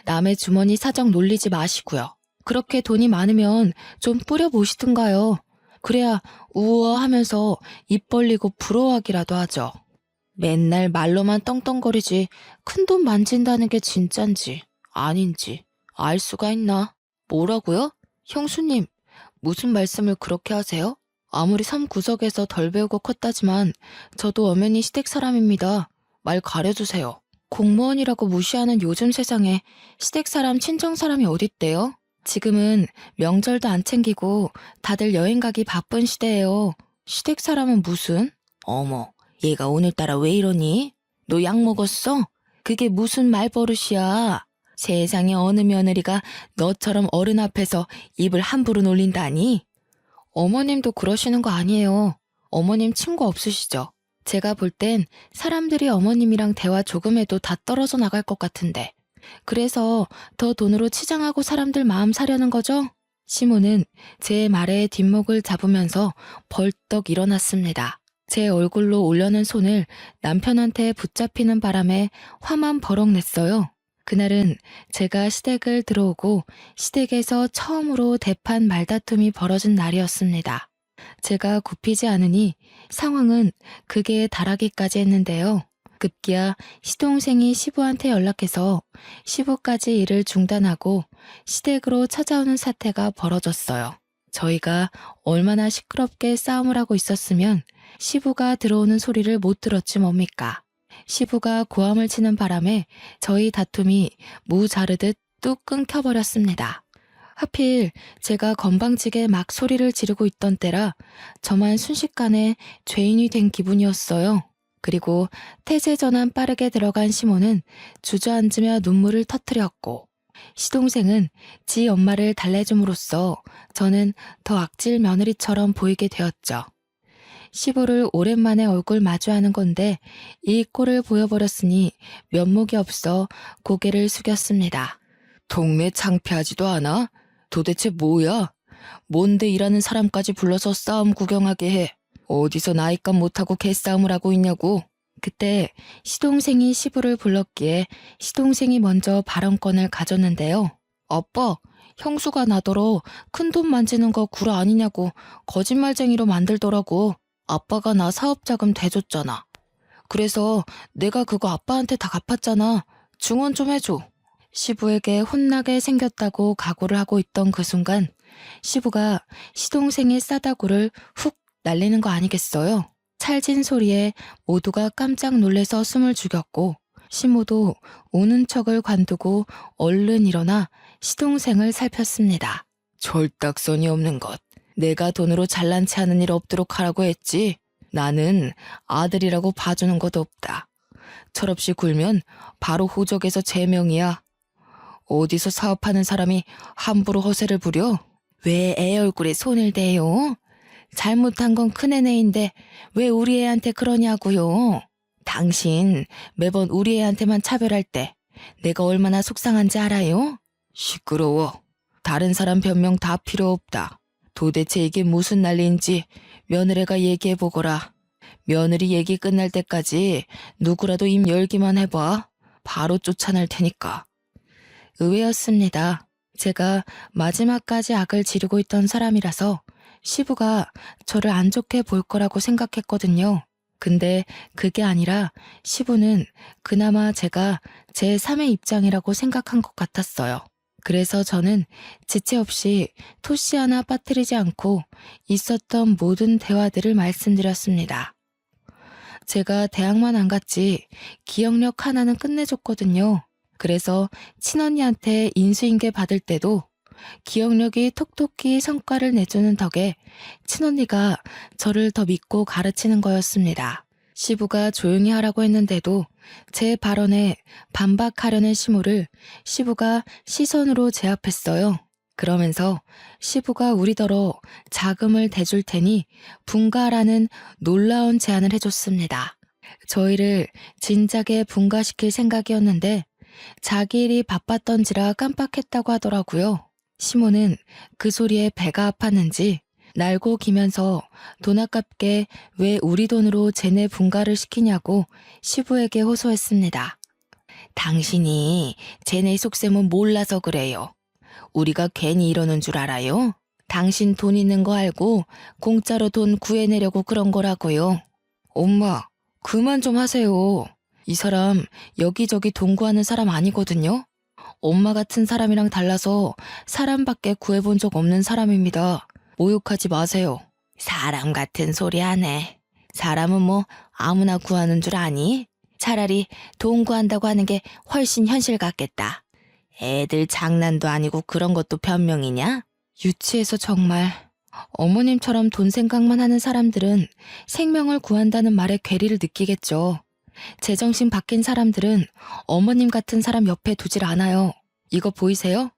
남의 주머니 사정 놀리지 마시고요. 그렇게 돈이 많으면 좀 뿌려보시든가요. 그래야 우아하면서 입 벌리고 부러워하기라도 하죠. 맨날 말로만 떵떵거리지 큰돈 만진다는 게 진짠지 아닌지 알 수가 있나? 뭐라고요? 형수님, 무슨 말씀을 그렇게 하세요? 아무리 섬 구석에서 덜 배우고 컸다지만 저도 엄연히 시댁 사람입니다. 말 가려주세요. 공무원이라고 무시하는 요즘 세상에 시댁 사람, 친정 사람이 어딨대요? 지금은 명절도 안 챙기고 다들 여행 가기 바쁜 시대예요. 시댁 사람은 무슨? 어머, 얘가 오늘따라 왜 이러니? 너 약 먹었어? 그게 무슨 말버릇이야? 세상에 어느 며느리가 너처럼 어른 앞에서 입을 함부로 놀린다니? 어머님도 그러시는 거 아니에요. 어머님 친구 없으시죠? 제가 볼 땐 사람들이 어머님이랑 대화 조금 해도 다 떨어져 나갈 것 같은데. 그래서 더 돈으로 치장하고 사람들 마음 사려는 거죠? 시모는 제 말에 뒷목을 잡으면서 벌떡 일어났습니다. 제 얼굴로 올려는 손을 남편한테 붙잡히는 바람에 화만 버럭 냈어요. 그날은 제가 시댁을 들어오고 시댁에서 처음으로 대판 말다툼이 벌어진 날이었습니다. 제가 굽히지 않으니 상황은 극에 달하기까지 했는데요. 급기야 시동생이 시부한테 연락해서 시부까지 일을 중단하고 시댁으로 찾아오는 사태가 벌어졌어요. 저희가 얼마나 시끄럽게 싸움을 하고 있었으면 시부가 들어오는 소리를 못 들었지 뭡니까. 시부가 고함을 치는 바람에 저희 다툼이 무 자르듯 뚝 끊겨버렸습니다. 하필 제가 건방지게 막 소리를 지르고 있던 때라 저만 순식간에 죄인이 된 기분이었어요. 그리고 태세 전환 빠르게 들어간 시모는 주저앉으며 눈물을 터뜨렸고 시동생은 지 엄마를 달래줌으로써 저는 더 악질 며느리처럼 보이게 되었죠. 시부를 오랜만에 얼굴 마주하는 건데 이 꼴을 보여버렸으니 면목이 없어 고개를 숙였습니다. 동네 창피하지도 않아? 도대체 뭐야? 뭔데 일하는 사람까지 불러서 싸움 구경하게 해? 어디서 나이값 못하고 개싸움을 하고 있냐고? 그때 시동생이 시부를 불렀기에 시동생이 먼저 발언권을 가졌는데요. 아빠, 형수가 나더러 큰돈 만지는 거 구라 아니냐고 거짓말쟁이로 만들더라고. 아빠가 나 사업자금 대줬잖아. 그래서 내가 그거 아빠한테 다 갚았잖아. 증언 좀 해줘. 시부에게 혼나게 생겼다고 각오를 하고 있던 그 순간 시부가 시동생의 싸다구를 훅 날리는 거 아니겠어요? 찰진 소리에 모두가 깜짝 놀래서 숨을 죽였고 시모도 우는 척을 관두고 얼른 일어나 시동생을 살폈습니다. 절딱선이 없는 것. 내가 돈으로 잘난 체 하는 일 없도록 하라고 했지. 나는 아들이라고 봐주는 것도 없다. 철없이 굴면 바로 호적에서 제명이야. 어디서 사업하는 사람이 함부로 허세를 부려? 왜 애 얼굴에 손을 대요? 잘못한 건 큰애네인데 왜 우리 애한테 그러냐고요? 당신 매번 우리 애한테만 차별할 때 내가 얼마나 속상한지 알아요? 시끄러워. 다른 사람 변명 다 필요 없다. 도대체 이게 무슨 난리인지 며느리가 얘기해보거라. 며느리 얘기 끝날 때까지 누구라도 입 열기만 해봐. 바로 쫓아낼 테니까. 의외였습니다. 제가 마지막까지 악을 지르고 있던 사람이라서 시부가 저를 안 좋게 볼 거라고 생각했거든요. 근데 그게 아니라 시부는 그나마 제가 제3의 입장이라고 생각한 것 같았어요. 그래서 저는 지체 없이 토시 하나 빠뜨리지 않고 있었던 모든 대화들을 말씀드렸습니다. 제가 대학만 안 갔지 기억력 하나는 끝내줬거든요. 그래서 친언니한테 인수인계 받을 때도 기억력이 톡톡히 성과를 내주는 덕에 친언니가 저를 더 믿고 가르치는 거였습니다. 시부가 조용히 하라고 했는데도 제 발언에 반박하려는 시모를 시부가 시선으로 제압했어요. 그러면서 시부가 우리더러 자금을 대줄 테니 분가라는 놀라운 제안을 해줬습니다. 저희를 진작에 분가시킬 생각이었는데 자기 일이 바빴던지라 깜빡했다고 하더라고요. 시모는 그 소리에 배가 아팠는지 날고 기면서 돈 아깝게 왜 우리 돈으로 쟤네 분가를 시키냐고 시부에게 호소했습니다. 당신이 쟤네 속셈은 몰라서 그래요. 우리가 괜히 이러는 줄 알아요? 당신 돈 있는 거 알고 공짜로 돈 구해내려고 그런 거라고요. 엄마, 그만 좀 하세요. 이 사람 여기저기 돈 구하는 사람 아니거든요. 엄마 같은 사람이랑 달라서 사람밖에 구해본 적 없는 사람입니다. 모욕하지 마세요. 사람 같은 소리 하네. 사람은 뭐 아무나 구하는 줄 아니? 차라리 돈 구한다고 하는 게 훨씬 현실 같겠다. 애들 장난도 아니고 그런 것도 변명이냐? 유치해서 정말. 어머님처럼 돈 생각만 하는 사람들은 생명을 구한다는 말에 괴리를 느끼겠죠. 제정신 바뀐 사람들은 어머님 같은 사람 옆에 두질 않아요. 이거 보이세요?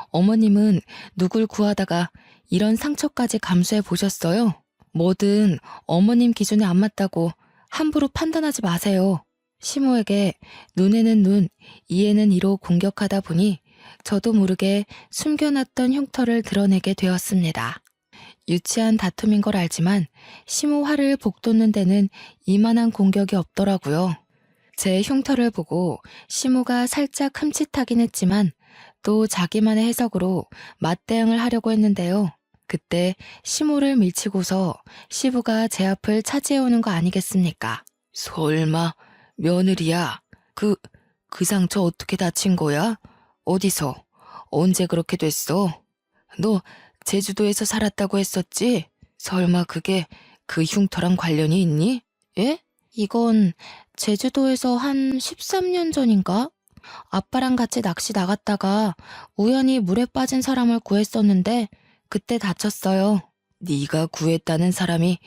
어머님은 누굴 구하다가 이런 상처까지 감수해 보셨어요? 뭐든 어머님 기준에 안 맞다고 함부로 판단하지 마세요. 시모에게 눈에는 눈, 이에는 이로 공격하다 보니 저도 모르게 숨겨놨던 흉터를 드러내게 되었습니다. 유치한 다툼인 걸 알지만 시모 화를 복돋는 데는 이만한 공격이 없더라고요. 제 흉터를 보고 시모가 살짝 흠칫하긴 했지만 또 자기만의 해석으로 맞대응을 하려고 했는데요. 그때 시모를 밀치고서 시부가 제 앞을 차지해오는 거 아니겠습니까? 설마 며느리야? 그 상처 어떻게 다친 거야? 어디서? 언제 그렇게 됐어? 너 제주도에서 살았다고 했었지? 설마 그게 그 흉터랑 관련이 있니? 예? 이건 제주도에서 한 13년 전인가? 아빠랑 같이 낚시 나갔다가 우연히 물에 빠진 사람을 구했었는데 그때 다쳤어요. 네가 구했다는 사람이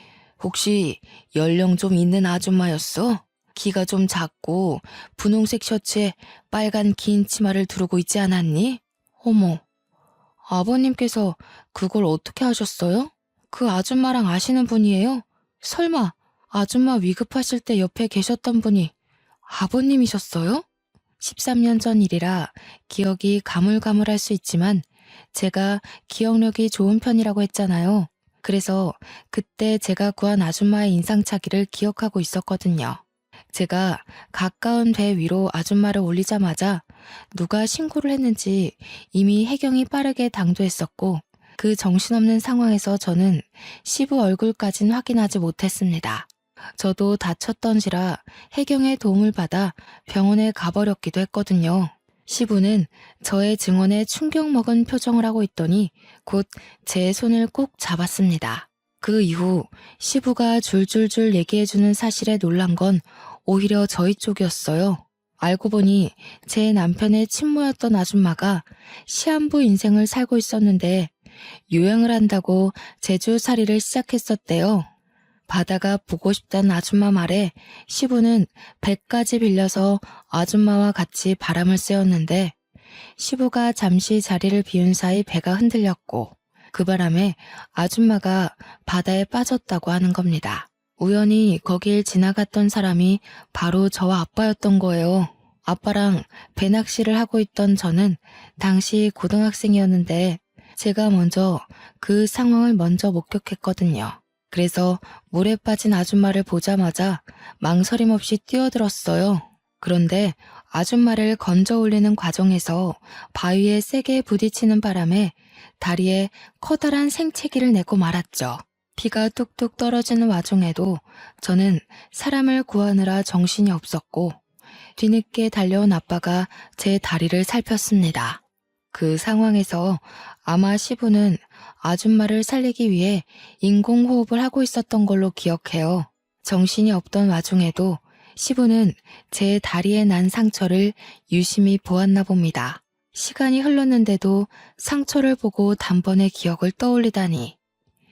혹시 연령 좀 있는 아줌마였어? 키가 좀 작고 분홍색 셔츠에 빨간 긴 치마를 두르고 있지 않았니? 어머, 아버님께서 그걸 어떻게 하셨어요? 그 아줌마랑 아시는 분이에요? 설마 아줌마 위급하실 때 옆에 계셨던 분이 아버님이셨어요? 13년 전 일이라 기억이 가물가물할 수 있지만 제가 기억력이 좋은 편이라고 했잖아요. 그래서 그때 제가 구한 아줌마의 인상착의를 기억하고 있었거든요. 제가 가까운 배 위로 아줌마를 올리자마자 누가 신고를 했는지 이미 해경이 빠르게 당도했었고 그 정신없는 상황에서 저는 시부 얼굴까진 확인하지 못했습니다. 저도 다쳤던지라 해경의 도움을 받아 병원에 가버렸기도 했거든요. 시부는 저의 증언에 충격 먹은 표정을 하고 있더니 곧 제 손을 꼭 잡았습니다. 그 이후 시부가 줄줄줄 얘기해주는 사실에 놀란 건 오히려 저희 쪽이었어요. 알고 보니 제 남편의 친모였던 아줌마가 시한부 인생을 살고 있었는데 유행을 한다고 제주살이를 시작했었대요. 바다가 보고 싶다는 아줌마 말에 시부는 배까지 빌려서 아줌마와 같이 바람을 쐬었는데 시부가 잠시 자리를 비운 사이 배가 흔들렸고 그 바람에 아줌마가 바다에 빠졌다고 하는 겁니다. 우연히 거길 지나갔던 사람이 바로 저와 아빠였던 거예요. 아빠랑 배낚시를 하고 있던 저는 당시 고등학생이었는데 제가 먼저 그 상황을 먼저 목격했거든요. 그래서 물에 빠진 아줌마를 보자마자 망설임 없이 뛰어들었어요. 그런데 아줌마를 건져 올리는 과정에서 바위에 세게 부딪히는 바람에 다리에 커다란 생채기를 내고 말았죠. 피가 뚝뚝 떨어지는 와중에도 저는 사람을 구하느라 정신이 없었고 뒤늦게 달려온 아빠가 제 다리를 살폈습니다. 그 상황에서 아마 시부는 아줌마를 살리기 위해 인공호흡을 하고 있었던 걸로 기억해요. 정신이 없던 와중에도 시부는 제 다리에 난 상처를 유심히 보았나 봅니다. 시간이 흘렀는데도 상처를 보고 단번에 기억을 떠올리다니.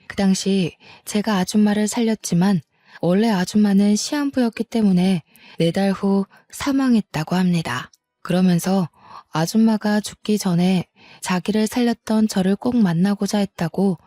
그 당시 제가 아줌마를 살렸지만 원래 아줌마는 시한부였기 때문에 4달 후 사망했다고 합니다. 그러면서 아줌마가 죽기 전에 자기를 살렸던 저를 꼭 만나고자 했다고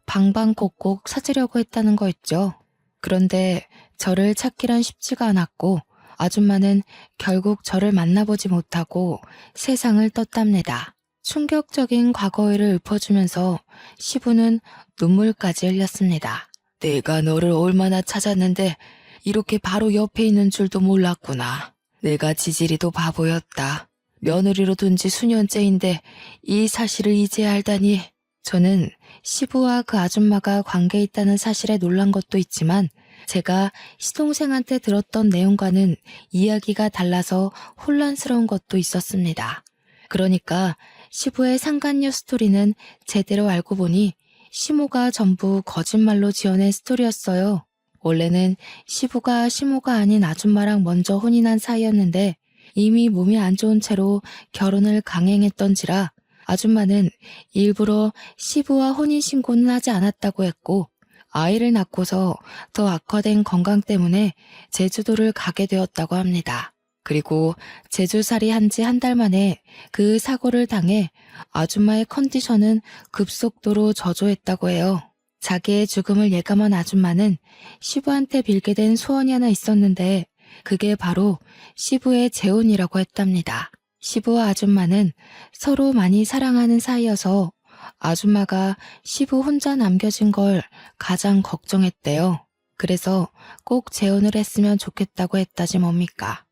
방방곡곡 찾으려고 했다는 거였죠. 그런데 저를 찾기란 쉽지가 않았고 아줌마는 결국 저를 만나보지 못하고 세상을 떴답니다. 충격적인 과거를 읊어주면서 시부는 눈물까지 흘렸습니다. 내가 너를 얼마나 찾았는데 이렇게 바로 옆에 있는 줄도 몰랐구나. 내가 지질이도 바보였다. 며느리로 둔 지 수년째인데 이 사실을 이제 알다니. 저는 시부와 그 아줌마가 관계 있다는 사실에 놀란 것도 있지만 제가 시동생한테 들었던 내용과는 이야기가 달라서 혼란스러운 것도 있었습니다. 그러니까 시부의 상간녀 스토리는 제대로 알고 보니 시모가 전부 거짓말로 지어낸 스토리였어요. 원래는 시부가 시모가 아닌 아줌마랑 먼저 혼인한 사이였는데 이미 몸이 안 좋은 채로 결혼을 강행했던지라 아줌마는 일부러 시부와 혼인신고는 하지 않았다고 했고 아이를 낳고서 더 악화된 건강 때문에 제주도를 가게 되었다고 합니다. 그리고 제주살이 한 지 한 달 만에 그 사고를 당해 아줌마의 컨디션은 급속도로 저조했다고 해요. 자기의 죽음을 예감한 아줌마는 시부한테 빌게 된 소원이 하나 있었는데 그게 바로 시부의 재혼이라고 했답니다. 시부와 아줌마는 서로 많이 사랑하는 사이여서 아줌마가 시부 혼자 남겨진 걸 가장 걱정했대요. 그래서 꼭 재혼을 했으면 좋겠다고 했다지 뭡니까.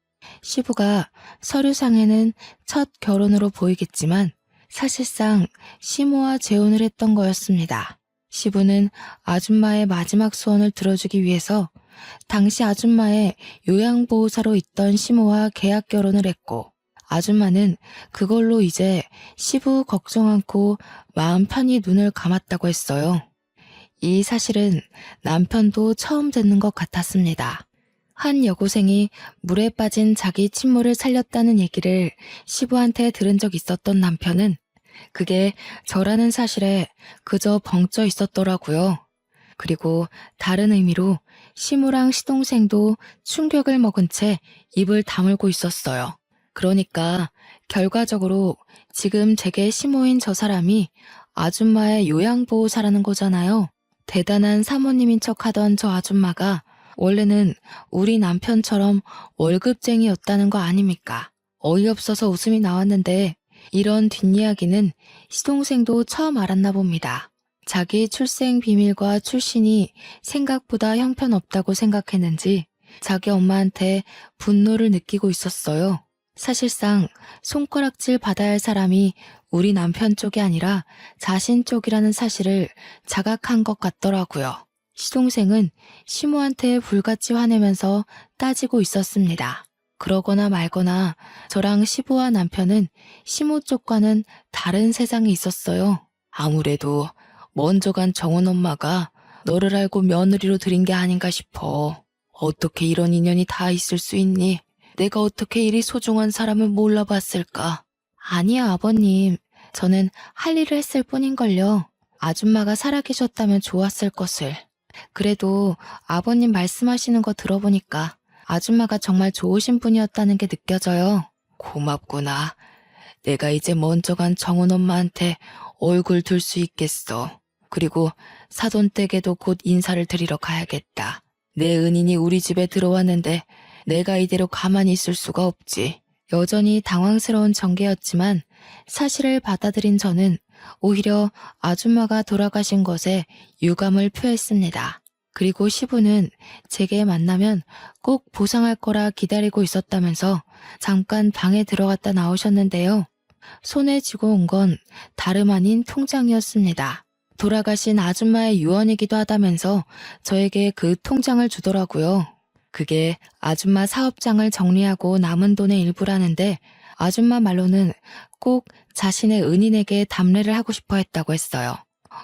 시부가 서류상에는 첫 결혼으로 보이겠지만 사실상 시모와 재혼을 했던 거였습니다. 시부는 아줌마의 마지막 소원을 들어주기 위해서 당시 아줌마의 요양보호사로 있던 시모와 계약 결혼을 했고 아줌마는 그걸로 이제 시부 걱정 않고 마음 편히 눈을 감았다고 했어요. 이 사실은 남편도 처음 듣는 것 같았습니다. 한 여고생이 물에 빠진 자기 친모를 살렸다는 얘기를 시부한테 들은 적 있었던 남편은 그게 저라는 사실에 그저 벙쪄 있었더라고요. 그리고 다른 의미로 시모랑 시동생도 충격을 먹은 채 입을 다물고 있었어요. 그러니까 결과적으로 지금 제게 시모인 저 사람이 아줌마의 요양보호사라는 거잖아요. 대단한 사모님인 척하던 저 아줌마가 원래는 우리 남편처럼 월급쟁이였다는 거 아닙니까? 어이없어서 웃음이 나왔는데 이런 뒷이야기는 시동생도 처음 알았나 봅니다. 자기 출생 비밀과 출신이 생각보다 형편없다고 생각했는지 자기 엄마한테 분노를 느끼고 있었어요. 사실상 손가락질 받아야 할 사람이 우리 남편 쪽이 아니라 자신 쪽이라는 사실을 자각한 것 같더라고요. 시동생은 시모한테 불같이 화내면서 따지고 있었습니다. 그러거나 말거나 저랑 시부와 남편은 시모 쪽과는 다른 세상에 있었어요. 아무래도 먼저 간 정원 엄마가 너를 알고 며느리로 들인 게 아닌가 싶어. 어떻게 이런 인연이 다 있을 수 있니? 내가 어떻게 이리 소중한 사람을 몰라봤을까? 아니야, 아버님. 저는 할 일을 했을 뿐인걸요. 아줌마가 살아계셨다면 좋았을 것을. 그래도 아버님 말씀하시는 거 들어보니까 아줌마가 정말 좋으신 분이었다는 게 느껴져요. 고맙구나. 내가 이제 먼저 간 정은 엄마한테 얼굴 둘 수 있겠어. 그리고 사돈댁에도 곧 인사를 드리러 가야겠다. 내 은인이 우리 집에 들어왔는데 내가 이대로 가만히 있을 수가 없지. 여전히 당황스러운 전개였지만 사실을 받아들인 저는 오히려 아줌마가 돌아가신 것에 유감을 표했습니다. 그리고 시부는 제게 만나면 꼭 보상할 거라 기다리고 있었다면서 잠깐 방에 들어갔다 나오셨는데요. 손에 쥐고 온 건 다름 아닌 통장이었습니다. 돌아가신 아줌마의 유언이기도 하다면서 저에게 그 통장을 주더라고요. 그게 아줌마 사업장을 정리하고 남은 돈의 일부라는데 아줌마 말로는 꼭 자신의 은인에게 답례를 하고 싶어 했다고 했어요.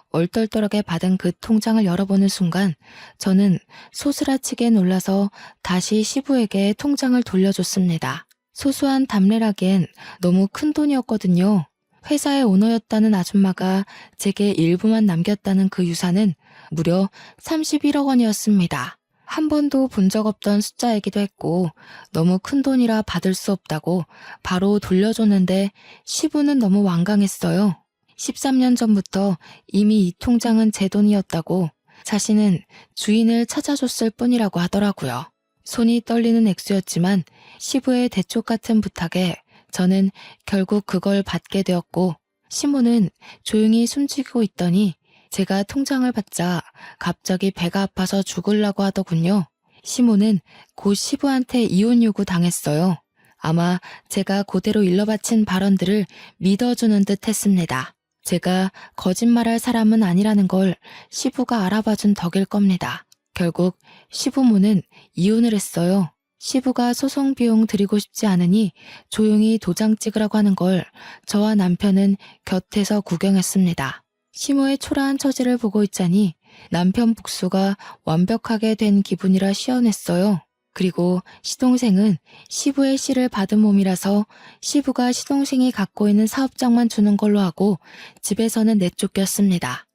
얼떨떨하게 받은 그 통장을 열어보는 순간 저는 소스라치게 놀라서 다시 시부에게 통장을 돌려줬습니다. 소소한 답례라기엔 너무 큰 돈이었거든요. 회사의 오너였다는 아줌마가 제게 일부만 남겼다는 그 유산은 무려 31억 원이었습니다. 한 번도 본 적 없던 숫자이기도 했고 너무 큰 돈이라 받을 수 없다고 바로 돌려줬는데 시부는 너무 완강했어요. 13년 전부터 이미 이 통장은 제 돈이었다고 자신은 주인을 찾아줬을 뿐이라고 하더라고요. 손이 떨리는 액수였지만 시부의 대쪽 같은 부탁에 저는 결국 그걸 받게 되었고 시모는 조용히 숨지고 있더니 제가 통장을 받자 갑자기 배가 아파서 죽으려고 하더군요. 시모는 곧 시부한테 이혼 요구 당했어요. 아마 제가 그대로 일러바친 발언들을 믿어주는 듯 했습니다. 제가 거짓말할 사람은 아니라는 걸 시부가 알아봐준 덕일 겁니다. 결국 시부모는 이혼을 했어요. 시부가 소송 비용 드리고 싶지 않으니 조용히 도장 찍으라고 하는 걸 저와 남편은 곁에서 구경했습니다. 시모의 초라한 처지를 보고 있자니 남편 복수가 완벽하게 된 기분이라 시원했어요. 그리고 시동생은 시부의 씨를 받은 몸이라서 시부가 시동생이 갖고 있는 사업장만 주는 걸로 하고 집에서는 내쫓겼습니다.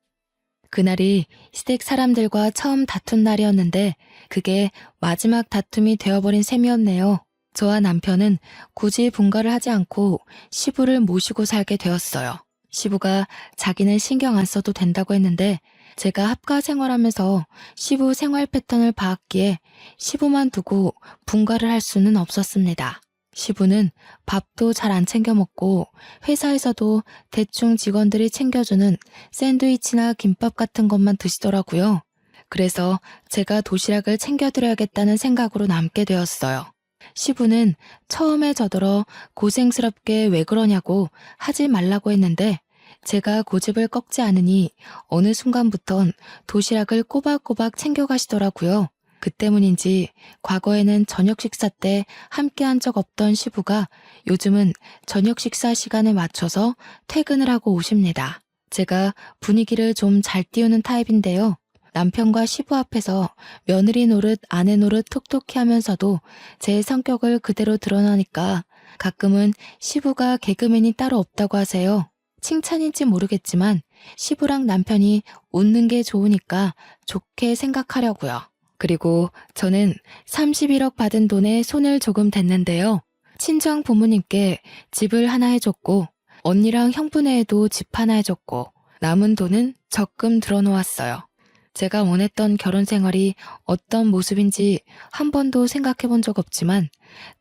그날이 시댁 사람들과 처음 다툰 날이었는데 그게 마지막 다툼이 되어버린 셈이었네요. 저와 남편은 굳이 분가를 하지 않고 시부를 모시고 살게 되었어요. 시부가 자기는 신경 안 써도 된다고 했는데 제가 합가 생활하면서 시부 생활 패턴을 봐왔기에 시부만 두고 분가를 할 수는 없었습니다. 시부는 밥도 잘 안 챙겨 먹고 회사에서도 대충 직원들이 챙겨주는 샌드위치나 김밥 같은 것만 드시더라고요. 그래서 제가 도시락을 챙겨드려야겠다는 생각으로 남게 되었어요. 시부는 처음에 저더러 고생스럽게 왜 그러냐고 하지 말라고 했는데 제가 고집을 꺾지 않으니 어느 순간부턴 도시락을 꼬박꼬박 챙겨가시더라고요. 그 때문인지 과거에는 저녁 식사 때 함께한 적 없던 시부가 요즘은 저녁 식사 시간에 맞춰서 퇴근을 하고 오십니다. 제가 분위기를 좀 잘 띄우는 타입인데요. 남편과 시부 앞에서 며느리 노릇 아내 노릇 톡톡히 하면서도 제 성격을 그대로 드러나니까 가끔은 시부가 개그맨이 따로 없다고 하세요. 칭찬인지 모르겠지만 시부랑 남편이 웃는 게 좋으니까 좋게 생각하려고요. 그리고 저는 31억 받은 돈에 손을 조금 댔는데요. 친정 부모님께 집을 하나 해줬고, 언니랑 형부네에도 집 하나 해줬고, 남은 돈은 적금 들어놓았어요. 제가 원했던 결혼 생활이 어떤 모습인지 한 번도 생각해 본 적 없지만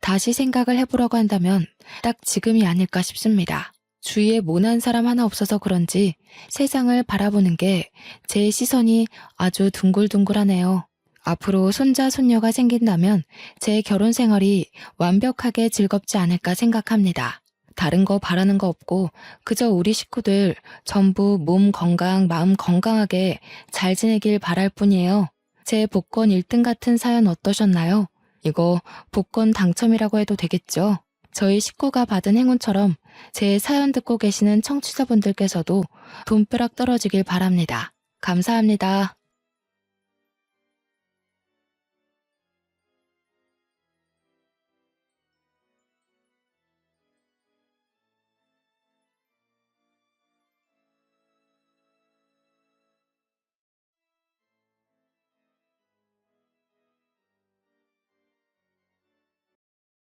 다시 생각을 해보려고 한다면 딱 지금이 아닐까 싶습니다. 주위에 모난 사람 하나 없어서 그런지 세상을 바라보는 게 제 시선이 아주 둥글둥글하네요. 앞으로 손자, 손녀가 생긴다면 제 결혼 생활이 완벽하게 즐겁지 않을까 생각합니다. 다른 거 바라는 거 없고 그저 우리 식구들 전부 몸 건강, 마음 건강하게 잘 지내길 바랄 뿐이에요. 제 복권 1등 같은 사연 어떠셨나요? 이거 복권 당첨이라고 해도 되겠죠? 저희 식구가 받은 행운처럼 제 사연 듣고 계시는 청취자분들께서도 돈벼락 떨어지길 바랍니다. 감사합니다.